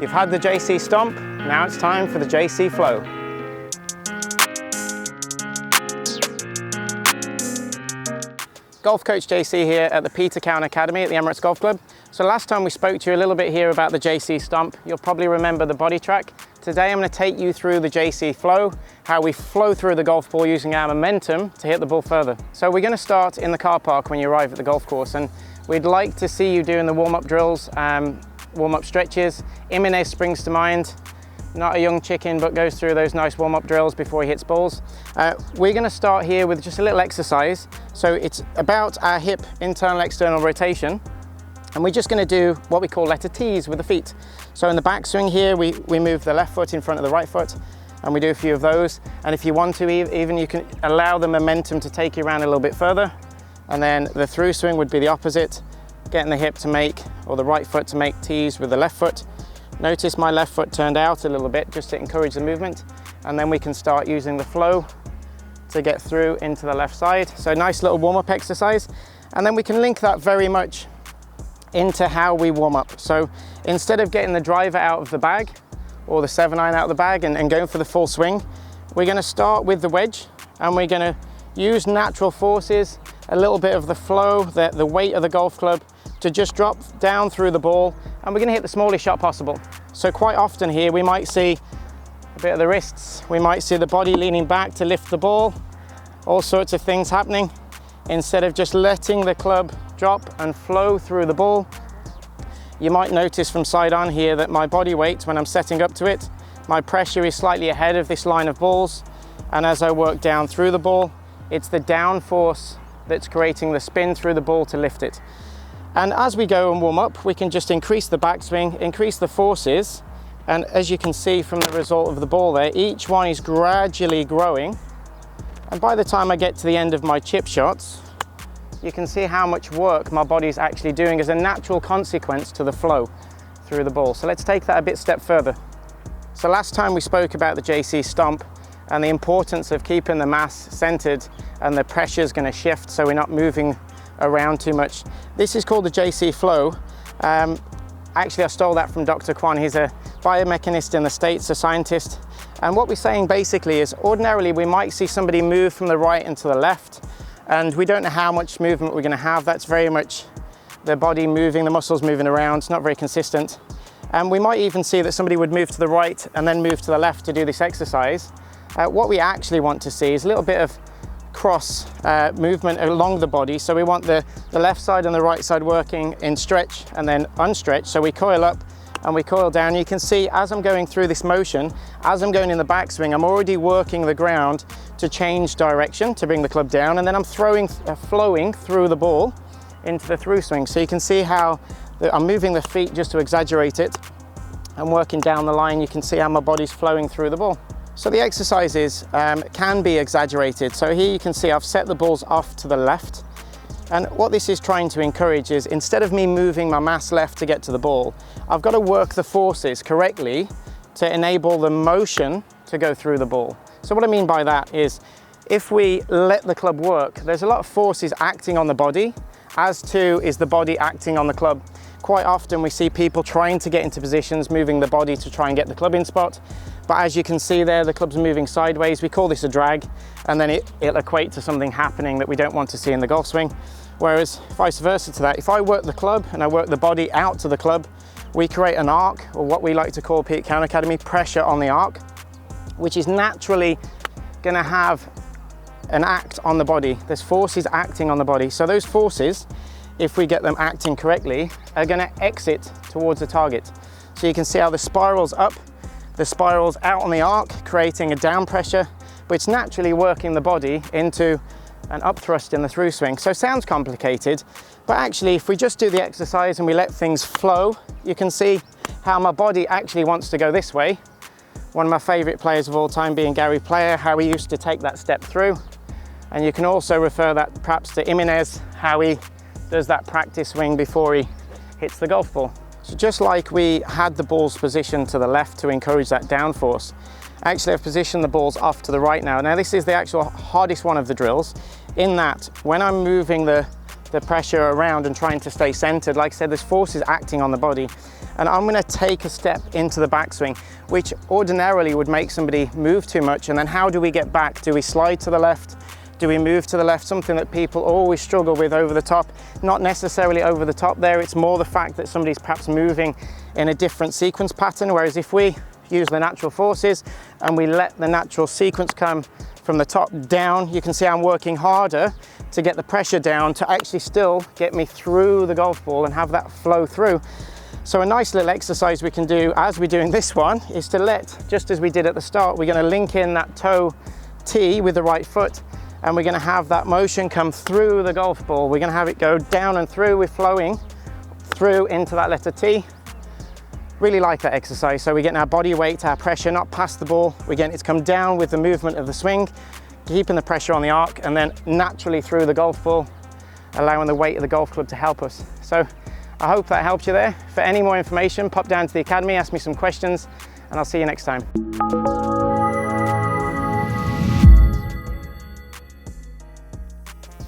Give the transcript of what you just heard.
You've had the JC Stomp, now it's time for the JC Flow. Golf Coach JC here at the Peter Cowan Academy at the Emirates Golf Club. So last time we spoke to you a little bit here about the JC Stomp. You'll probably remember the body track. Today I'm going to take you through the JC Flow, how we flow through the golf ball using our momentum to hit the ball further. So we're going to start in the car park when you arrive at the golf course, and we'd like to see you doing the warm-up drills, warm-up stretches. Jimenez springs to mind. Not a young chicken, but goes through those nice warm-up drills before he hits balls. We're going to start here with just a little exercise. So it's about our hip internal external rotation, and we're just going to do what we call letter T's with the feet. So in the backswing here, we move the left foot in front of the right foot, and we do a few of those. And if you want to, even you can allow the momentum to take you around a little bit further. And then the through swing would be the opposite, getting the hip to make, or the right foot to make T's with the left foot. Notice my left foot turned out a little bit just to encourage the movement, and then we can start using the flow to get through into the left side. So nice little warm-up exercise, and then we can link that very much into how we warm up. So instead of getting the driver out of the bag or the 7-iron out of the bag and going for the full swing, we're going to start with the wedge, and we're going to use natural forces, a little bit of the flow, the weight of the golf club, to just drop down through the ball, and we're going to hit the smallest shot possible. So quite often here we might see a bit of the wrists, we might see the body leaning back to lift the ball, all sorts of things happening. Instead of just letting the club drop and flow through the ball, you might notice from side on here that my body weight, when I'm setting up to it, my pressure is slightly ahead of this line of balls, and as I work down through the ball, it's the down force that's creating the spin through the ball to lift it. And as we go and warm up, we can just increase the backswing, increase the forces, and as you can see from the result of the ball there, each one is gradually growing. And by the time I get to the end of my chip shots, you can see how much work my body's actually doing as a natural consequence to the flow through the ball. So let's take that a step further. So last time we spoke about the JC Stomp and the importance of keeping the mass centered, and the pressure is going to shift so we're not moving around too much. This is called the JC Flow. Actually, I stole that from Dr. Kwan. He's a biomechanist in the States, a scientist. And what we're saying basically is, ordinarily we might see somebody move from the right into the left, and we don't know how much movement we're going to have. That's very much the body moving, the muscles moving around. It's not very consistent. And we might even see that somebody would move to the right and then move to the left to do this exercise. What we actually want to see is a little bit of cross movement along the body. So we want the left side and the right side working in stretch and then unstretch. So we coil up and we coil down. You can see as I'm going through this motion, as I'm going in the backswing, I'm already working the ground to change direction to bring the club down, and then I'm flowing through the ball into the through swing. So you can see how I'm moving the feet just to exaggerate it. I'm working down the line. You can see how my body's flowing through the ball. So the exercises can be exaggerated. So here you can see I've set the balls off to the left. And what this is trying to encourage is, instead of me moving my mass left to get to the ball, I've got to work the forces correctly to enable the motion to go through the ball. So what I mean by that is, if we let the club work, there's a lot of forces acting on the body, as too is the body acting on the club. Quite often we see people trying to get into positions, moving the body to try and get the club in spot. But as you can see there, the club's moving sideways. We call this a drag, and then it'll equate to something happening that we don't want to see in the golf swing. Whereas vice versa to that, if I work the club and I work the body out to the club, we create an arc, or what we like to call Peter Cowan Academy, pressure on the arc, which is naturally going to have an act on the body. There's forces acting on the body. So those forces, if we get them acting correctly, are going to exit towards the target. So you can see how the spiral's up, the spiral's out on the arc, creating a down pressure, but it's naturally working the body into an up thrust in the through swing. So it sounds complicated, but actually if we just do the exercise and we let things flow, you can see how my body actually wants to go this way. One of my favorite players of all time being Gary Player, how he used to take that step through. And you can also refer that perhaps to Jimenez, how he does that practice swing before he hits the golf ball. So just like we had the balls positioned to the left to encourage that downforce, actually I've positioned the balls off to the right now. Now this is the actual hardest one of the drills, in that when I'm moving the pressure around and trying to stay centered, like I said, there's forces acting on the body. and I'm going to take a step into the backswing, which ordinarily would make somebody move too much. And then how do we get back? Do we slide to the left? Do we move to the left? Something that people always struggle with over the top. Not necessarily over the top there, it's more the fact that somebody's perhaps moving in a different sequence pattern, whereas if we use the natural forces and we let the natural sequence come from the top down, you can see I'm working harder to get the pressure down to actually still get me through the golf ball and have that flow through. So a nice little exercise we can do as we're doing this one is to let, just as we did at the start, we're going to link in that toe T with the right foot, and we're going to have that motion come through the golf ball. We're going to have it go down and through. We're flowing through into that letter T. Really like that exercise. So we're getting our body weight, our pressure not past the ball. We're getting it to come down with the movement of the swing, keeping the pressure on the arc, and then naturally through the golf ball, allowing the weight of the golf club to help us. So I hope that helped you there. For any more information, pop down to the academy, ask me some questions, and I'll see you next time.